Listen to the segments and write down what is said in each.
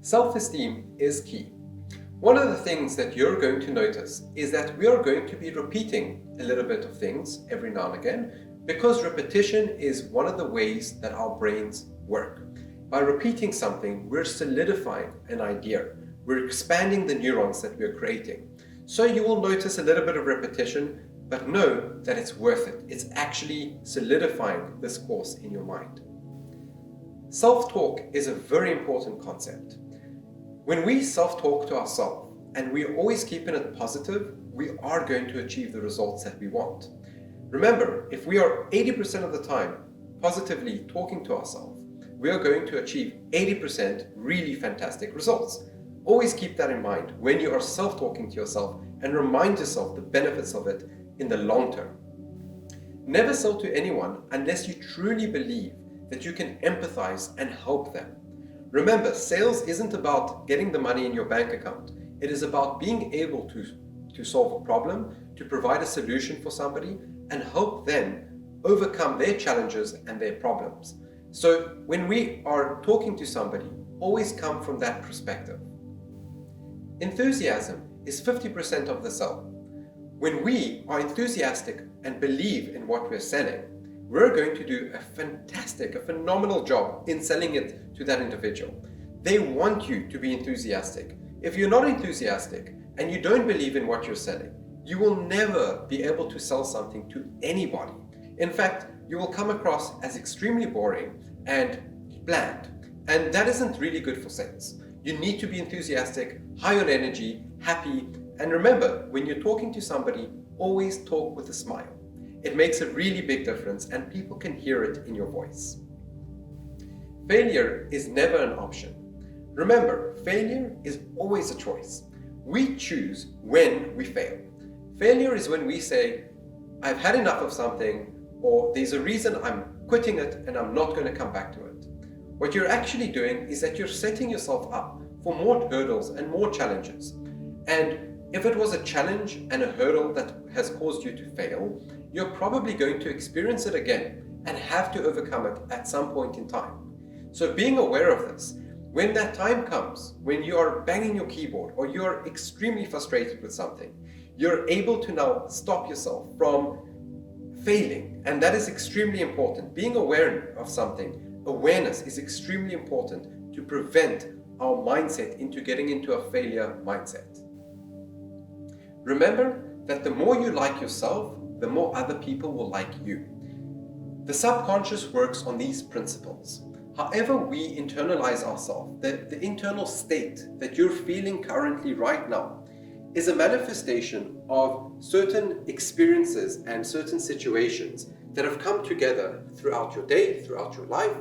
Self-esteem is key. One of the things that you're going to notice is that we are going to be repeating a little bit of things every now and again because repetition is one of the ways that our brains work. By repeating something, we're solidifying an idea. We're expanding the neurons that we're creating. So you will notice a little bit of repetition, but know that it's worth it. It's actually solidifying this course in your mind. Self-talk is a very important concept. When we self-talk to ourselves and we're always keeping it positive, we are going to achieve the results that we want. Remember, if we are 80% of the time positively talking to ourselves, we are going to achieve 80% really fantastic results. Always keep that in mind when you are self-talking to yourself and remind yourself the benefits of it in the long term. Never sell to anyone unless you truly believe that you can empathize and help them. Remember, sales isn't about getting the money in your bank account. It is about being able to solve a problem, to provide a solution for somebody, and help them overcome their challenges and their problems. So when we are talking to somebody, always come from that perspective. Enthusiasm is 50% of the sell. When we are enthusiastic and believe in what we're selling, we're going to do a phenomenal job in selling it to that individual. They want you to be enthusiastic. If you're not enthusiastic and you don't believe in what you're selling, you will never be able to sell something to anybody. In fact, you will come across as extremely boring and bland. And that isn't really good for sales. You need to be enthusiastic, high on energy, happy. And remember, when you're talking to somebody, always talk with a smile. It makes a really big difference and people can hear it in your voice. Failure is never an option. Remember, failure is always a choice. We choose when we fail. Failure is when we say, I've had enough of something, or there's a reason I'm quitting it and I'm not going to come back to it. What you're actually doing is that you're setting yourself up for more hurdles and more challenges. And if it was a challenge and a hurdle that has caused you to fail, you're probably going to experience it again and have to overcome it at some point in time. So being aware of this, when that time comes, when you are banging your keyboard or you're extremely frustrated with something, you're able to now stop yourself from failing. And that is extremely important. Being aware of something, awareness is extremely important to prevent our mindset into getting into a failure mindset. Remember that the more you like yourself, the more other people will like you. The subconscious works on these principles. However we internalize ourselves, the internal state that you're feeling currently right now is a manifestation of certain experiences and certain situations that have come together throughout your day, throughout your life,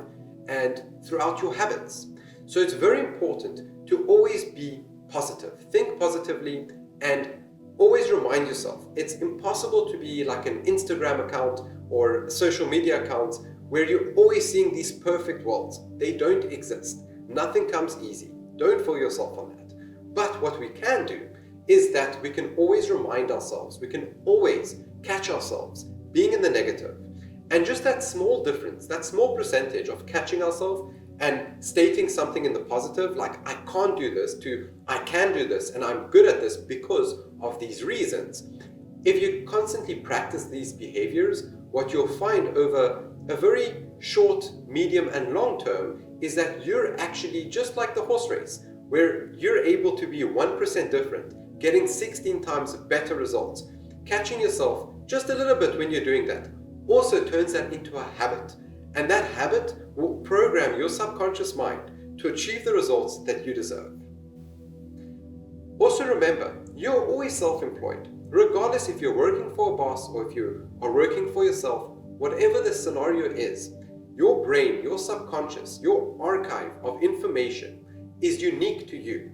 and throughout your habits. So it's very important to always be positive. Think positively and always remind yourself, it's impossible to be like an Instagram account or social media accounts where you're always seeing these perfect worlds. They don't exist. Nothing comes easy. Don't fool yourself on that. But what we can do is that we can always remind ourselves, we can always catch ourselves being in the negative. And just that small difference, that small percentage of catching ourselves and stating something in the positive, like I can't do this, to I can do this and I'm good at this because of these reasons. If you constantly practice these behaviors, what you'll find over a very short, medium and long term is that you're actually just like the horse race, where you're able to be 1% different, getting 16 times better results. Catching yourself just a little bit when you're doing that also turns that into a habit. And that habit will program your subconscious mind to achieve the results that you deserve. Also remember, you're always self-employed. Regardless if you're working for a boss or if you are working for yourself, whatever the scenario is, your brain, your subconscious, your archive of information is unique to you.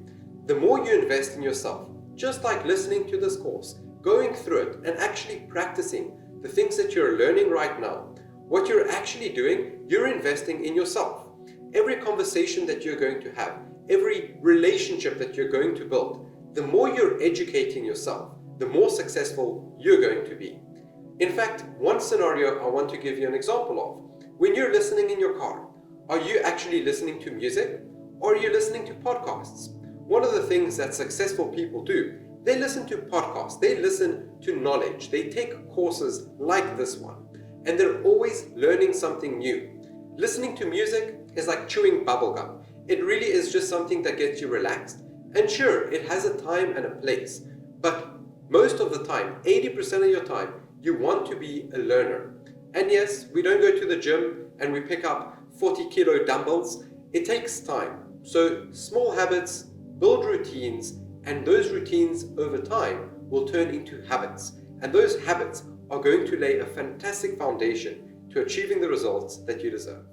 The more you invest in yourself, just like listening to this course, going through it and actually practicing the things that you're learning right now, what you're actually doing, you're investing in yourself. Every conversation that you're going to have, every relationship that you're going to build, the more you're educating yourself, the more successful you're going to be. In fact, one scenario I want to give you an example of. When you're listening in your car, are you actually listening to music Or are you listening to podcasts? One of the things that successful people do, they listen to podcasts, they listen to knowledge, they take courses like this one, and they're always learning something new. Listening to music is like chewing bubblegum. It really is just something that gets you relaxed. And sure, it has a time and a place, but most of the time, 80% of your time, you want to be a learner. And yes, we don't go to the gym and we pick up 40-kilo dumbbells. It takes time. So small habits, build routines, and those routines over time will turn into habits. And those habits are going to lay a fantastic foundation to achieving the results that you deserve.